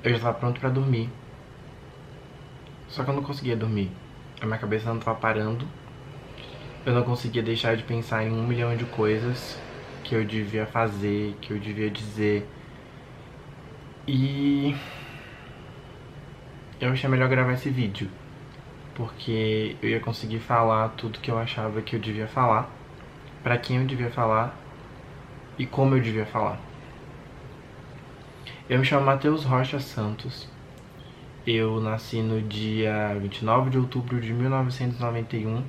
Eu já tava pronto pra dormir. Só que eu não conseguia dormir. A minha cabeça não tava parando. Eu não conseguia deixar de pensar em 1 milhão de coisas que eu devia fazer, que eu devia dizer. E eu achei melhor gravar esse vídeo, porque eu ia conseguir falar tudo que eu achava que eu devia falar, pra quem eu devia falar e como eu devia falar. Eu me chamo Matheus Rocha Santos. Eu nasci no dia 29 de outubro de 1991,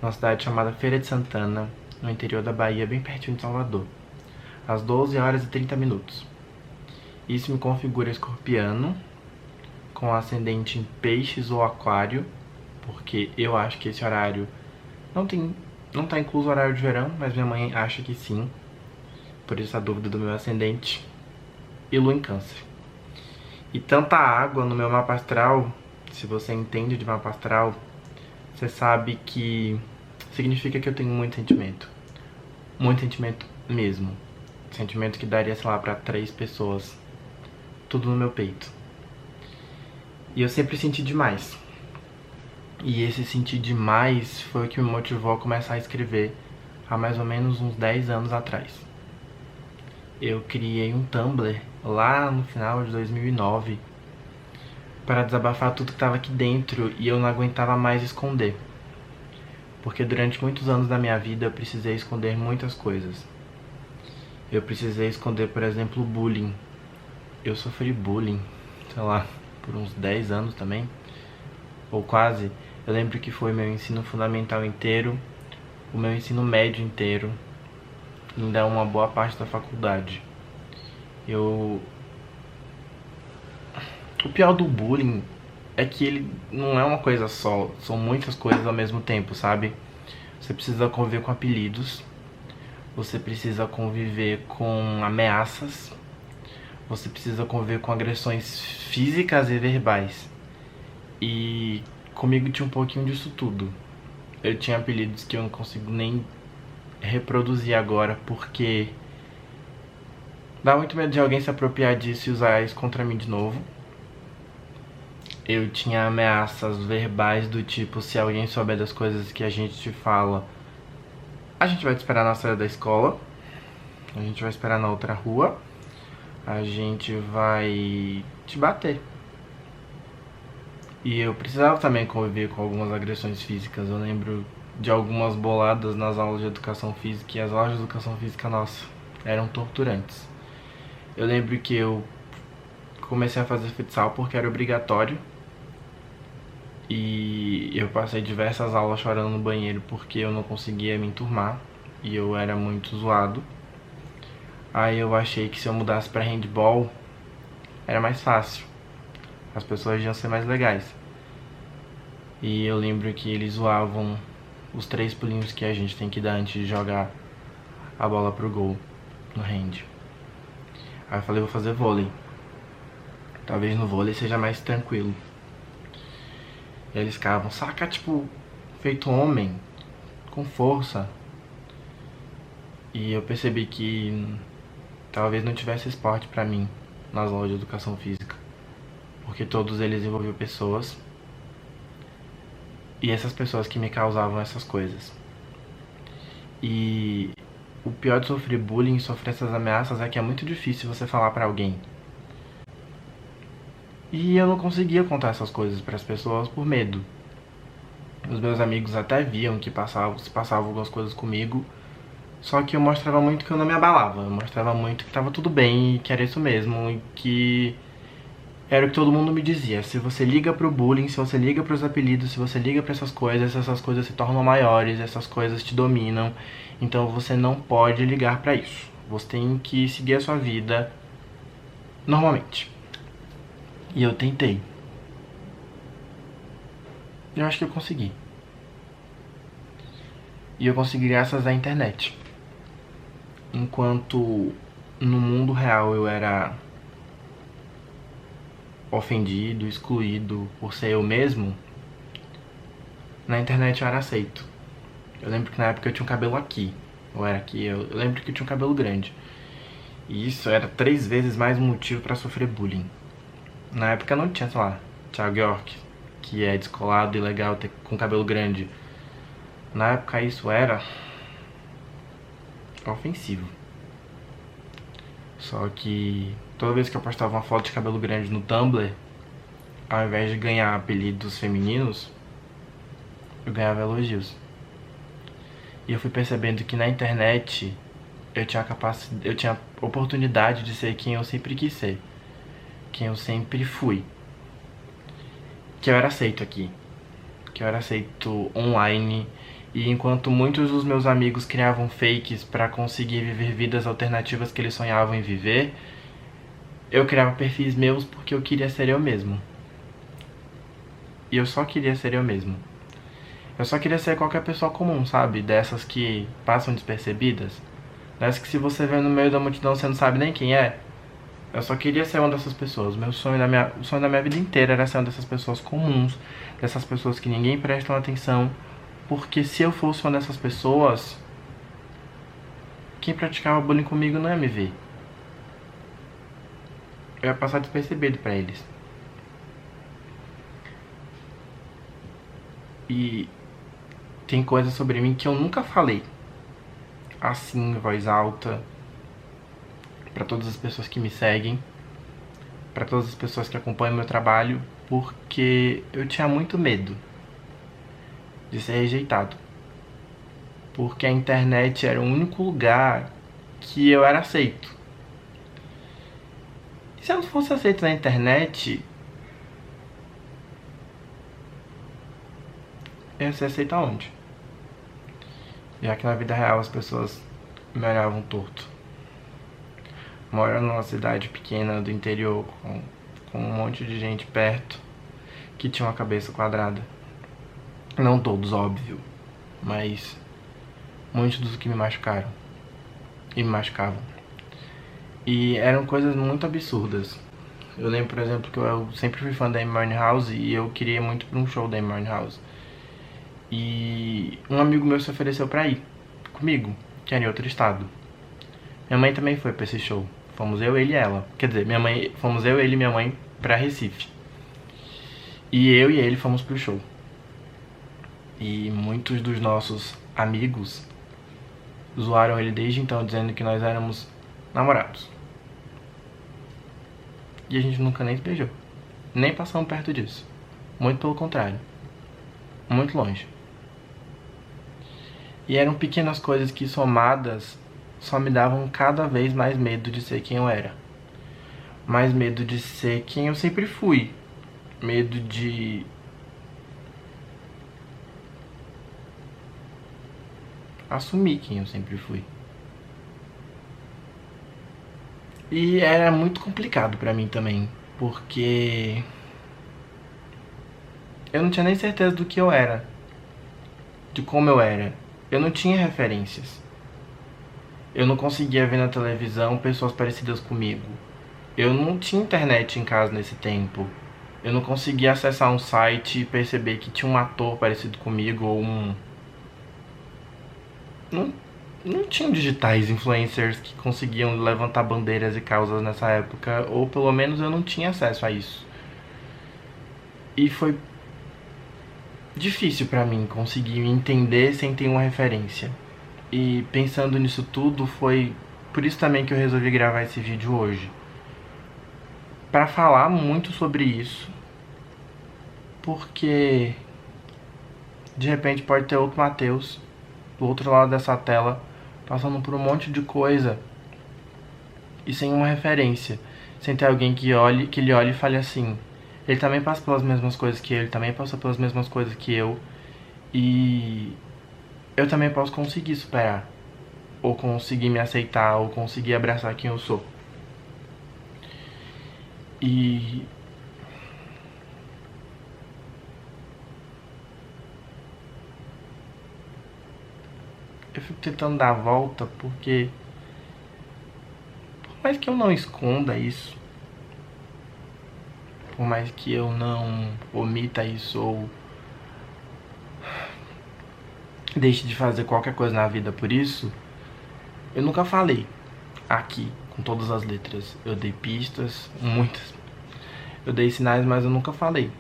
numa cidade chamada Feira de Santana, no interior da Bahia, bem pertinho de Salvador, às 12h30. Isso me configura escorpiano, com ascendente em peixes ou aquário, porque eu acho que esse horário não tá incluso o horário de verão, mas minha mãe acha que sim, por isso a dúvida do meu ascendente, e lua em câncer. E tanta água no meu mapa astral, se você entende de mapa astral, você sabe que significa que eu tenho muito sentimento mesmo, sentimento que daria, sei lá, pra 3 pessoas, tudo no meu peito. E eu sempre senti demais. E esse sentir demais foi o que me motivou a começar a escrever há mais ou menos uns 10 anos atrás. Eu criei um Tumblr lá no final de 2009 para desabafar tudo que estava aqui dentro e eu não aguentava mais esconder. Porque durante muitos anos da minha vida eu precisei esconder muitas coisas. Eu precisei esconder, por exemplo, o bullying. Eu sofri bullying, sei lá, por uns 10 anos também, ou quase. Eu lembro que foi meu ensino fundamental inteiro, o meu ensino médio inteiro, ainda uma boa parte da faculdade. O pior do bullying é que ele não é uma coisa só, são muitas coisas ao mesmo tempo, sabe? Você precisa conviver com apelidos, você precisa conviver com ameaças, você precisa conviver com agressões físicas e verbais. E comigo tinha um pouquinho disso tudo. Eu tinha apelidos que eu não consigo nem reproduzir agora, porque dá muito medo de alguém se apropriar disso e usar isso contra mim de novo. Eu tinha ameaças verbais do tipo, se alguém souber das coisas que a gente te fala, a gente vai te esperar na saída da escola, a gente vai esperar na outra rua, a gente vai te bater. E eu precisava também conviver com algumas agressões físicas. Eu lembro de algumas boladas nas aulas de educação física, e as aulas de educação física, nossa, eram torturantes. Eu lembro que eu comecei a fazer futsal porque era obrigatório. E eu passei diversas aulas chorando no banheiro porque eu não conseguia me enturmar e eu era muito zoado. Aí eu achei que se eu mudasse pra handball era mais fácil, as pessoas iam ser mais legais. E eu lembro que eles zoavam os 3 pulinhos que a gente tem que dar antes de jogar a bola pro gol no hand. Aí eu falei, vou fazer vôlei. Talvez no vôlei seja mais tranquilo. E eles ficavam, saca, tipo, feito homem, com força. E eu percebi que talvez não tivesse esporte pra mim nas aulas de educação física, porque todos eles envolviam pessoas, e essas pessoas que me causavam essas coisas. E o pior de sofrer bullying e sofrer essas ameaças é que é muito difícil você falar pra alguém. E eu não conseguia contar essas coisas pras pessoas por medo. Os meus amigos até viam que se passavam algumas coisas comigo, só que eu mostrava muito que eu não me abalava. Eu mostrava muito que tava tudo bem e que era isso mesmo, e que era o que todo mundo me dizia. Se você liga pro bullying, se você liga pros apelidos, se você liga pra essas coisas se tornam maiores, essas coisas te dominam. Então você não pode ligar pra isso. Você tem que seguir a sua vida normalmente. E eu tentei. Eu acho que eu consegui. E eu consegui graças à internet. Enquanto no mundo real eu era ofendido, excluído por ser eu mesmo, na internet eu era aceito. Eu lembro que na época eu tinha um cabelo aqui, ou era aqui, eu lembro que eu tinha um cabelo grande. E isso era 3 vezes mais um motivo pra sofrer bullying. Na época não tinha, sei lá, Thiago York, que é descolado e legal com cabelo grande. Na época isso era ofensivo. Só que toda vez que eu postava uma foto de cabelo grande no Tumblr, ao invés de ganhar apelidos femininos, eu ganhava elogios. E eu fui percebendo que na internet eu tinha oportunidade de ser quem eu sempre quis ser, quem eu sempre fui. Que eu era aceito aqui, que eu era aceito online. E enquanto muitos dos meus amigos criavam fakes para conseguir viver vidas alternativas que eles sonhavam em viver, eu criava perfis meus porque eu queria ser eu mesmo. E eu só queria ser eu mesmo. Eu só queria ser qualquer pessoa comum, sabe? Dessas que passam despercebidas. Dessas que se você vê no meio da multidão você não sabe nem quem é. Eu só queria ser uma dessas pessoas. O sonho da minha vida inteira era ser uma dessas pessoas comuns. Dessas pessoas que ninguém presta atenção. Porque se eu fosse uma dessas pessoas, quem praticava bullying comigo não ia me ver. Eu ia passar despercebido pra eles. E tem coisas sobre mim que eu nunca falei assim, em voz alta, pra todas as pessoas que me seguem, pra todas as pessoas que acompanham meu trabalho, porque eu tinha muito medo de ser rejeitado. Porque a internet era o único lugar que eu era aceito. E se eu não fosse aceito na internet, eu ia ser aceito aonde? Já que na vida real as pessoas me olhavam torto. Moro numa cidade pequena do interior com um monte de gente perto que tinha uma cabeça quadrada. Não todos, óbvio, mas muitos dos que me machucaram e me machucavam. E eram coisas muito absurdas. Eu lembro, por exemplo, que eu sempre fui fã da Amy Winehouse e eu queria muito ir pra um show da Amy Winehouse. E um amigo meu se ofereceu pra ir comigo, que era em outro estado. Minha mãe também foi pra esse show. Fomos eu, ele e ela. Quer dizer, fomos eu, ele e minha mãe pra Recife. E eu e ele fomos pro show. E muitos dos nossos amigos zoaram ele desde então, dizendo que nós éramos namorados. E a gente nunca nem se beijou. Nem passamos perto disso. Muito pelo contrário. Muito longe. E eram pequenas coisas que, somadas, só me davam cada vez mais medo de ser quem eu era. Mais medo de ser quem eu sempre fui. Medo de assumir quem eu sempre fui. E era muito complicado pra mim também, porque eu não tinha nem certeza do que eu era, de como eu era. Eu não tinha referências. Eu não conseguia ver na televisão pessoas parecidas comigo. Eu não tinha internet em casa nesse tempo. Eu não conseguia acessar um site e perceber que tinha um ator parecido comigo ou Não tinham digitais influencers que conseguiam levantar bandeiras e causas nessa época, ou pelo menos eu não tinha acesso a isso. E foi difícil pra mim conseguir me entender sem ter uma referência. E pensando nisso tudo, foi por isso também que eu resolvi gravar esse vídeo hoje. Pra falar muito sobre isso, porque de repente pode ter outro Matheus do outro lado dessa tela, passando por um monte de coisa e sem uma referência, sem ter alguém que lhe olhe e fale assim: ele também passa pelas mesmas coisas que ele também passou pelas mesmas coisas que eu, e eu também posso conseguir superar, ou conseguir me aceitar, ou conseguir abraçar quem eu sou. E eu fico tentando dar a volta porque, por mais que eu não esconda isso, por mais que eu não omita isso ou deixe de fazer qualquer coisa na vida por isso, eu nunca falei aqui com todas as letras. Eu dei pistas, muitas. Eu dei sinais, mas eu nunca falei.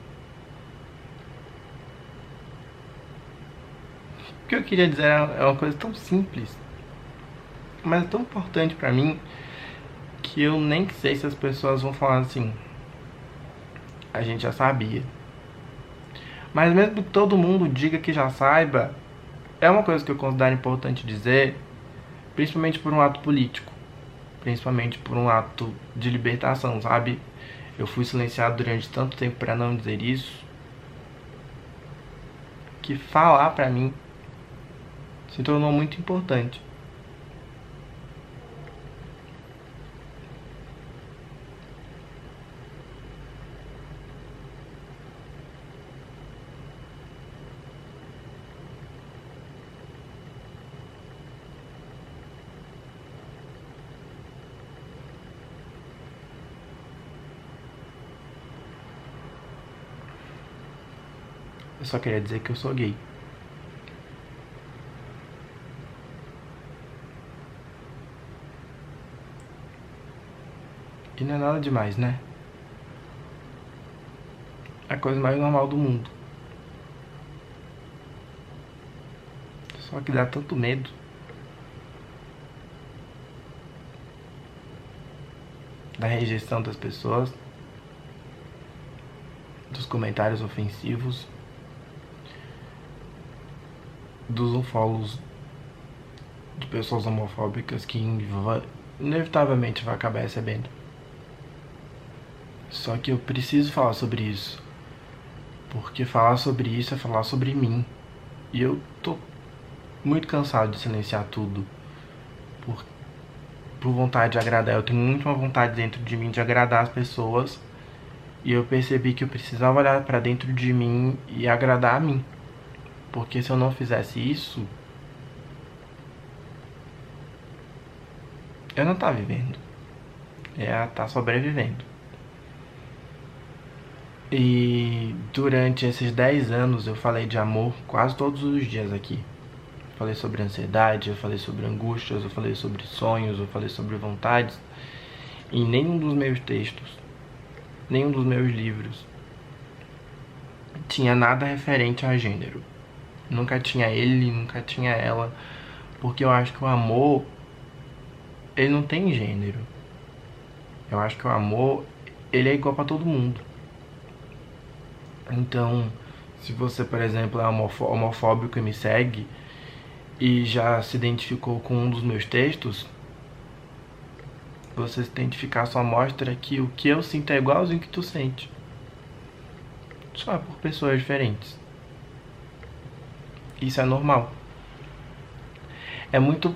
O que eu queria dizer é uma coisa tão simples, mas tão importante pra mim, que eu nem sei se as pessoas vão falar assim, a gente já sabia. Mas mesmo que todo mundo diga que já saiba, é uma coisa que eu considero importante dizer, principalmente por um ato político, principalmente por um ato de libertação, sabe? Eu fui silenciado durante tanto tempo pra não dizer isso, que falar pra mim se tornou muito importante. Eu só queria dizer que eu sou gay. E não é nada demais, né? É a coisa mais normal do mundo. Só que dá tanto medo. Da rejeição das pessoas, dos comentários ofensivos, dos ufólogos, de pessoas homofóbicas que inevitavelmente vai acabar recebendo. Só que eu preciso falar sobre isso, porque falar sobre isso é falar sobre mim. E eu tô muito cansado de silenciar tudo por vontade de agradar. Eu tenho muito uma vontade dentro de mim de agradar as pessoas, e eu percebi que eu precisava olhar pra dentro de mim e agradar a mim. Porque se eu não fizesse isso, eu não tá vivendo. É tá sobrevivendo. E durante esses 10 anos eu falei de amor quase todos os dias aqui. Eu falei sobre ansiedade, eu falei sobre angústias, eu falei sobre sonhos, eu falei sobre vontades. E nenhum dos meus textos, nenhum dos meus livros tinha nada referente a gênero. Nunca tinha ele, nunca tinha ela. Porque eu acho que o amor, ele não tem gênero. Eu acho que o amor, ele é igual pra todo mundo. Então, se você, por exemplo, é homofóbico e me segue e já se identificou com um dos meus textos, você se identificar só mostra que o que eu sinto é igualzinho que tu sente. Só por pessoas diferentes. Isso é normal. É muito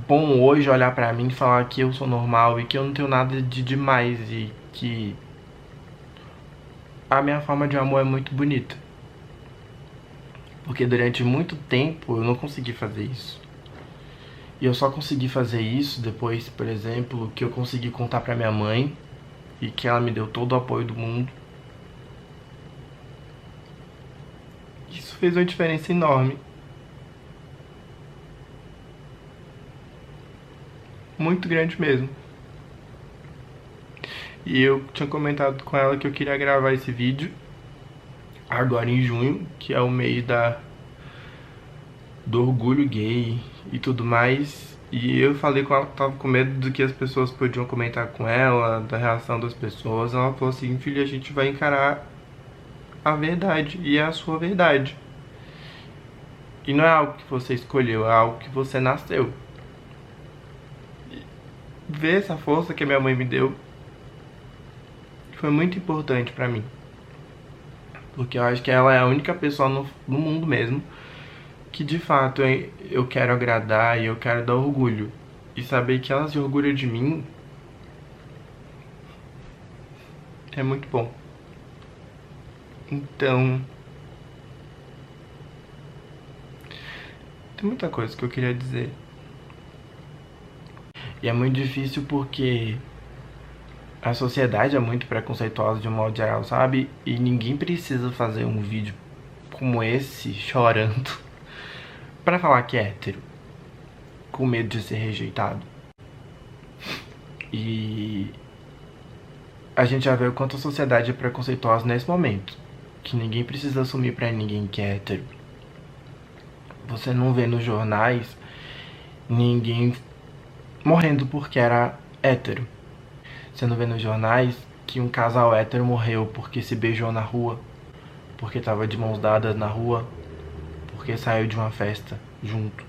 bom hoje olhar pra mim e falar que eu sou normal e que eu não tenho nada de demais e que a minha forma de amor é muito bonita. Porque durante muito tempo eu não consegui fazer isso. E eu só consegui fazer isso depois, por exemplo, que eu consegui contar pra minha mãe e que ela me deu todo o apoio do mundo. Isso fez uma diferença enorme. Muito grande mesmo. E eu tinha comentado com ela que eu queria gravar esse vídeo agora em junho, que é o mês do orgulho gay e tudo mais. E eu falei com ela que tava com medo do que as pessoas podiam comentar com ela, da reação das pessoas. Ela falou assim: filha, a gente vai encarar a verdade, e é a sua verdade. E não é algo que você escolheu, é algo que você nasceu. E ver essa força que a minha mãe me deu foi muito importante pra mim. Porque eu acho que ela é a única pessoa no mundo mesmo que de fato eu quero agradar e eu quero dar orgulho. E saber que ela se orgulha de mim é muito bom. Então, tem muita coisa que eu queria dizer. E é muito difícil porque a sociedade é muito preconceituosa de um modo geral, sabe? E ninguém precisa fazer um vídeo como esse, chorando, pra falar que é hétero, com medo de ser rejeitado. E a gente já vê o quanto a sociedade é preconceituosa nesse momento. Que ninguém precisa assumir pra ninguém que é hétero. Você não vê nos jornais ninguém morrendo porque era hétero. Você não vê nos jornais que um casal hétero morreu porque se beijou na rua, porque tava de mãos dadas na rua, porque saiu de uma festa junto.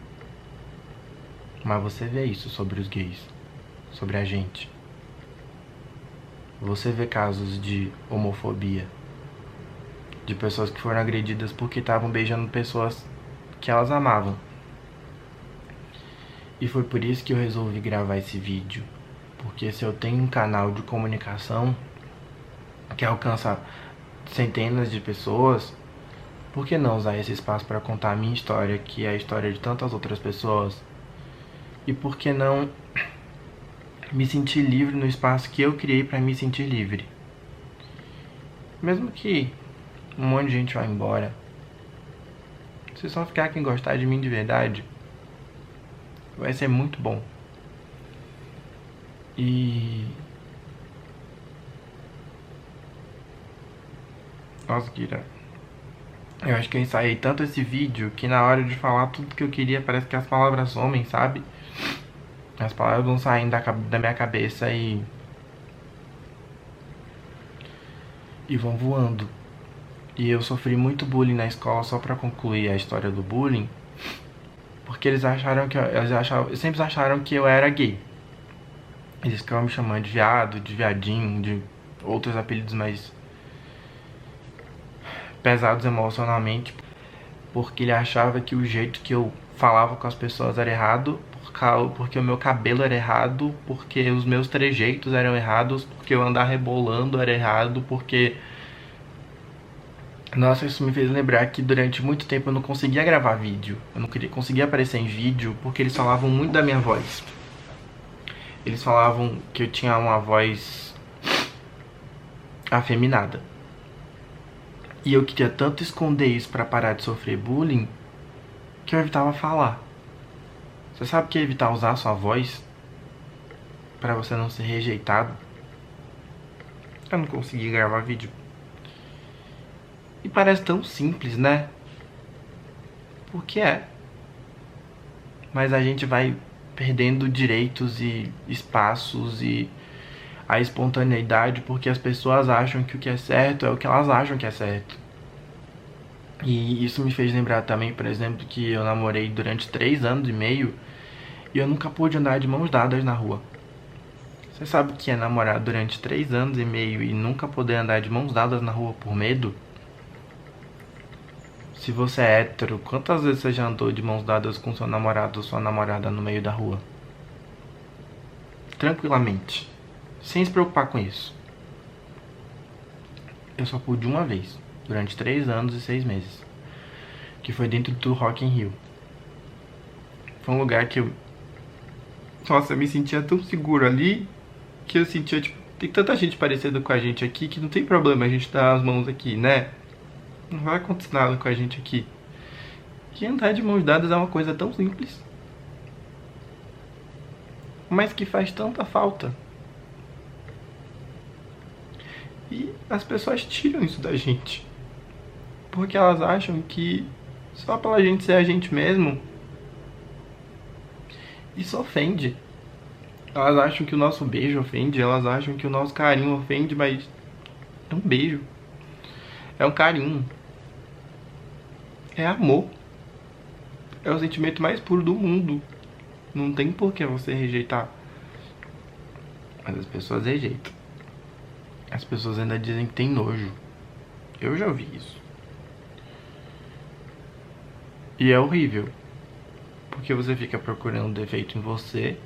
Mas você vê isso sobre os gays, sobre a gente. Você vê casos de homofobia, de pessoas que foram agredidas porque estavam beijando pessoas que elas amavam. E foi por isso que eu resolvi gravar esse vídeo. Porque se eu tenho um canal de comunicação que alcança centenas de pessoas, por que não usar esse espaço para contar a minha história, que é a história de tantas outras pessoas? E por que não me sentir livre no espaço que eu criei para me sentir livre? Mesmo que um monte de gente vá embora, se só ficar quem gostar de mim de verdade, vai ser muito bom. E... nossa, Kira, eu acho que eu ensaiei tanto esse vídeo que na hora de falar tudo que eu queria parece que as palavras somem, sabe? As palavras vão saindo da minha cabeça e vão voando. E eu sofri muito bullying na escola, só pra concluir a história do bullying, porque eles sempre acharam que eu era gay. Eles ficavam me chamando de viado, de viadinho, de outros apelidos mais pesados emocionalmente, porque ele achava que o jeito que eu falava com as pessoas era errado, porque o meu cabelo era errado, porque os meus trejeitos eram errados, porque eu andar rebolando era errado, porque... Nossa, isso me fez lembrar que durante muito tempo eu não conseguia gravar vídeo. Eu não conseguia aparecer em vídeo, porque eles falavam muito da minha voz. Eles falavam que eu tinha uma voz afeminada. E eu queria tanto esconder isso pra parar de sofrer bullying, que eu evitava falar. Você sabe o que é evitar usar a sua voz pra você não ser rejeitado? Eu não conseguia gravar vídeo. E parece tão simples, né? Porque é. Mas a gente vai perdendo direitos e espaços e a espontaneidade porque as pessoas acham que o que é certo é o que elas acham que é certo. E isso me fez lembrar também, por exemplo, que eu namorei durante 3 anos e meio e eu nunca pude andar de mãos dadas na rua. Você sabe o que é namorar durante 3 anos e meio e nunca poder andar de mãos dadas na rua por medo? Se você é hétero, quantas vezes você já andou de mãos dadas com seu namorado ou sua namorada no meio da rua? Tranquilamente. Sem se preocupar com isso. Eu só pude uma vez, durante 3 anos e 6 meses. Que foi dentro do Rock in Rio. Foi um lugar que eu... Nossa, eu me sentia tão seguro ali, que eu sentia, tipo, tem tanta gente parecida com a gente aqui que não tem problema a gente dar as mãos aqui, né? Não vai acontecer nada com a gente aqui. E andar de mãos dadas é uma coisa tão simples, mas que faz tanta falta. E as pessoas tiram isso da gente, porque elas acham que só pela gente ser a gente mesmo, isso ofende. Elas acham que o nosso beijo ofende, elas acham que o nosso carinho ofende, mas é um beijo, é um carinho, é amor, é o sentimento mais puro do mundo. Não tem por que você rejeitar. Mas as pessoas rejeitam. As pessoas ainda dizem que tem nojo. Eu já ouvi isso. E é horrível. Porque você fica procurando defeito em você,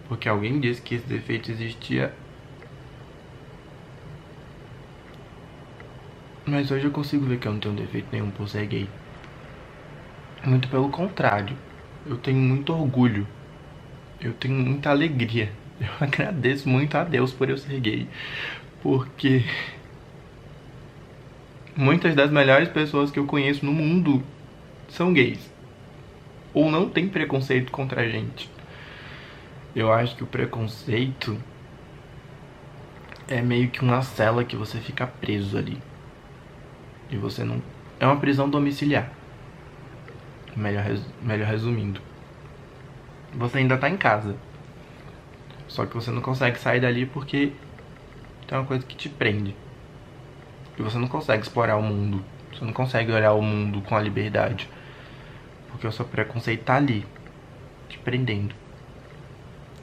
porque alguém disse que esse defeito existia. Mas hoje eu consigo ver que eu não tenho defeito nenhum por ser gay. Muito pelo contrário. Eu tenho muito orgulho. Eu tenho muita alegria. Eu agradeço muito a Deus por eu ser gay. Porque muitas das melhores pessoas que eu conheço no mundo são gays. Ou não tem preconceito contra a gente. Eu acho que o preconceito é meio que uma cela que você fica preso ali. E você não... É uma prisão domiciliar. Melhor resumindo. Você ainda tá em casa. Só que você não consegue sair dali porque tem uma coisa que te prende. E você não consegue explorar o mundo. Você não consegue olhar o mundo com a liberdade. Porque o seu preconceito tá ali. Te prendendo.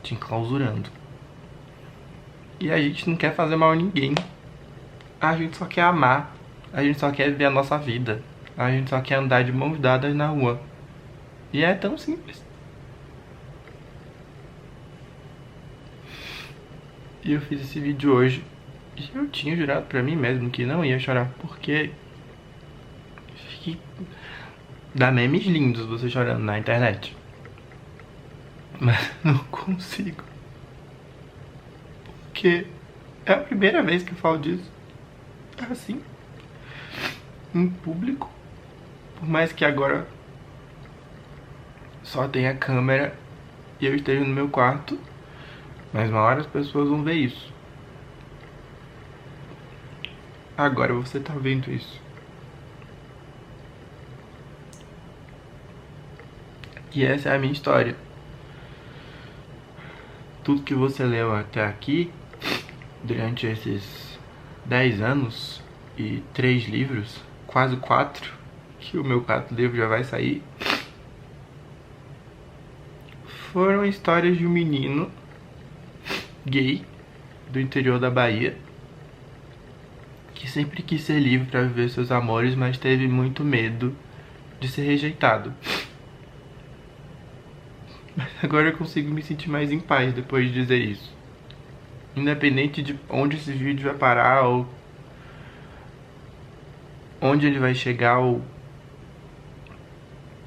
Te enclausurando. E a gente não quer fazer mal a ninguém. A gente só quer amar. A gente só quer ver a nossa vida. A gente só quer andar de mãos dadas na rua. E é tão simples. E eu fiz esse vídeo hoje. E eu tinha jurado pra mim mesmo que não ia chorar. Porque... dá memes lindos você chorando na internet. Mas não consigo. Porque é a primeira vez que eu falo disso. Assim. Em público. Por mais que agora só tenha câmera e eu esteja no meu quarto. Mas uma hora as pessoas vão ver isso. Agora você tá vendo isso. E essa é a minha história. Tudo que você leu até aqui, durante esses 10 anos e 3 livros, quase 4, que o meu 4º livro já vai sair, foram histórias de um menino gay do interior da Bahia que sempre quis ser livre para viver seus amores, mas teve muito medo de ser rejeitado. Mas agora eu consigo me sentir mais em paz depois de dizer isso. Independente de onde esse vídeo vai parar, ou onde ele vai chegar, ou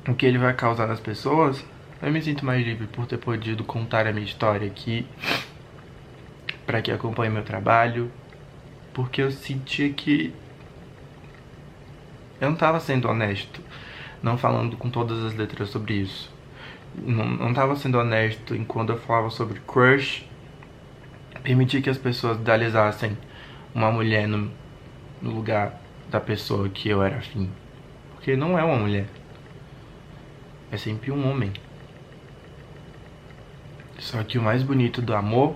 o que ele vai causar nas pessoas, eu me sinto mais livre por ter podido contar a minha história aqui, para que acompanhe meu trabalho, porque eu sentia que eu não estava sendo honesto, não falando com todas as letras sobre isso. Não estava sendo honesto em quando eu falava sobre crush, permitir que as pessoas idealizassem uma mulher no lugar da pessoa que eu era afim. Porque não é uma mulher. É sempre um homem. Só que o mais bonito do amor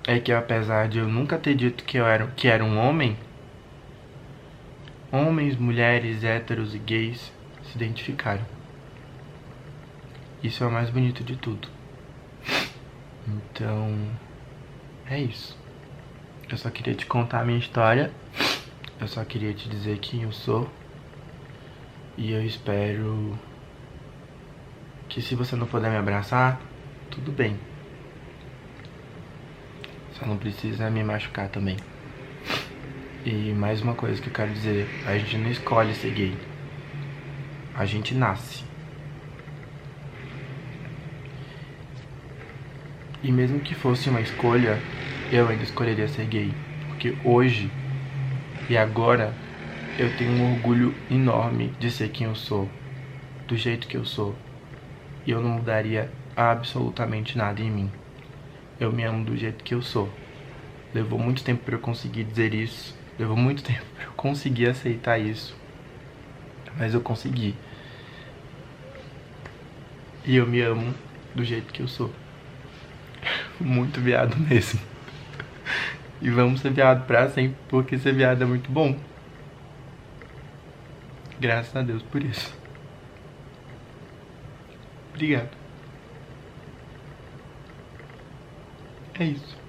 é que, apesar de eu nunca ter dito que era um homem, homens, mulheres, héteros e gays se identificaram. Isso é o mais bonito de tudo. Então, é isso. Eu só queria te contar a minha história. Eu só queria te dizer quem eu sou. E eu espero que, se você não puder me abraçar, tudo bem. Só não precisa me machucar também. E mais uma coisa que eu quero dizer: a gente não escolhe ser gay. A gente nasce. E mesmo que fosse uma escolha, eu ainda escolheria ser gay. Porque hoje e agora eu tenho um orgulho enorme de ser quem eu sou, do jeito que eu sou. E eu não mudaria absolutamente nada em mim. Eu me amo do jeito que eu sou. Levou muito tempo para eu conseguir dizer isso. Levou muito tempo para eu conseguir aceitar isso. Mas eu consegui. E eu me amo do jeito que eu sou. Muito viado mesmo. E vamos ser viado pra sempre, porque ser viado é muito bom. Graças a Deus por isso. Obrigado. É isso.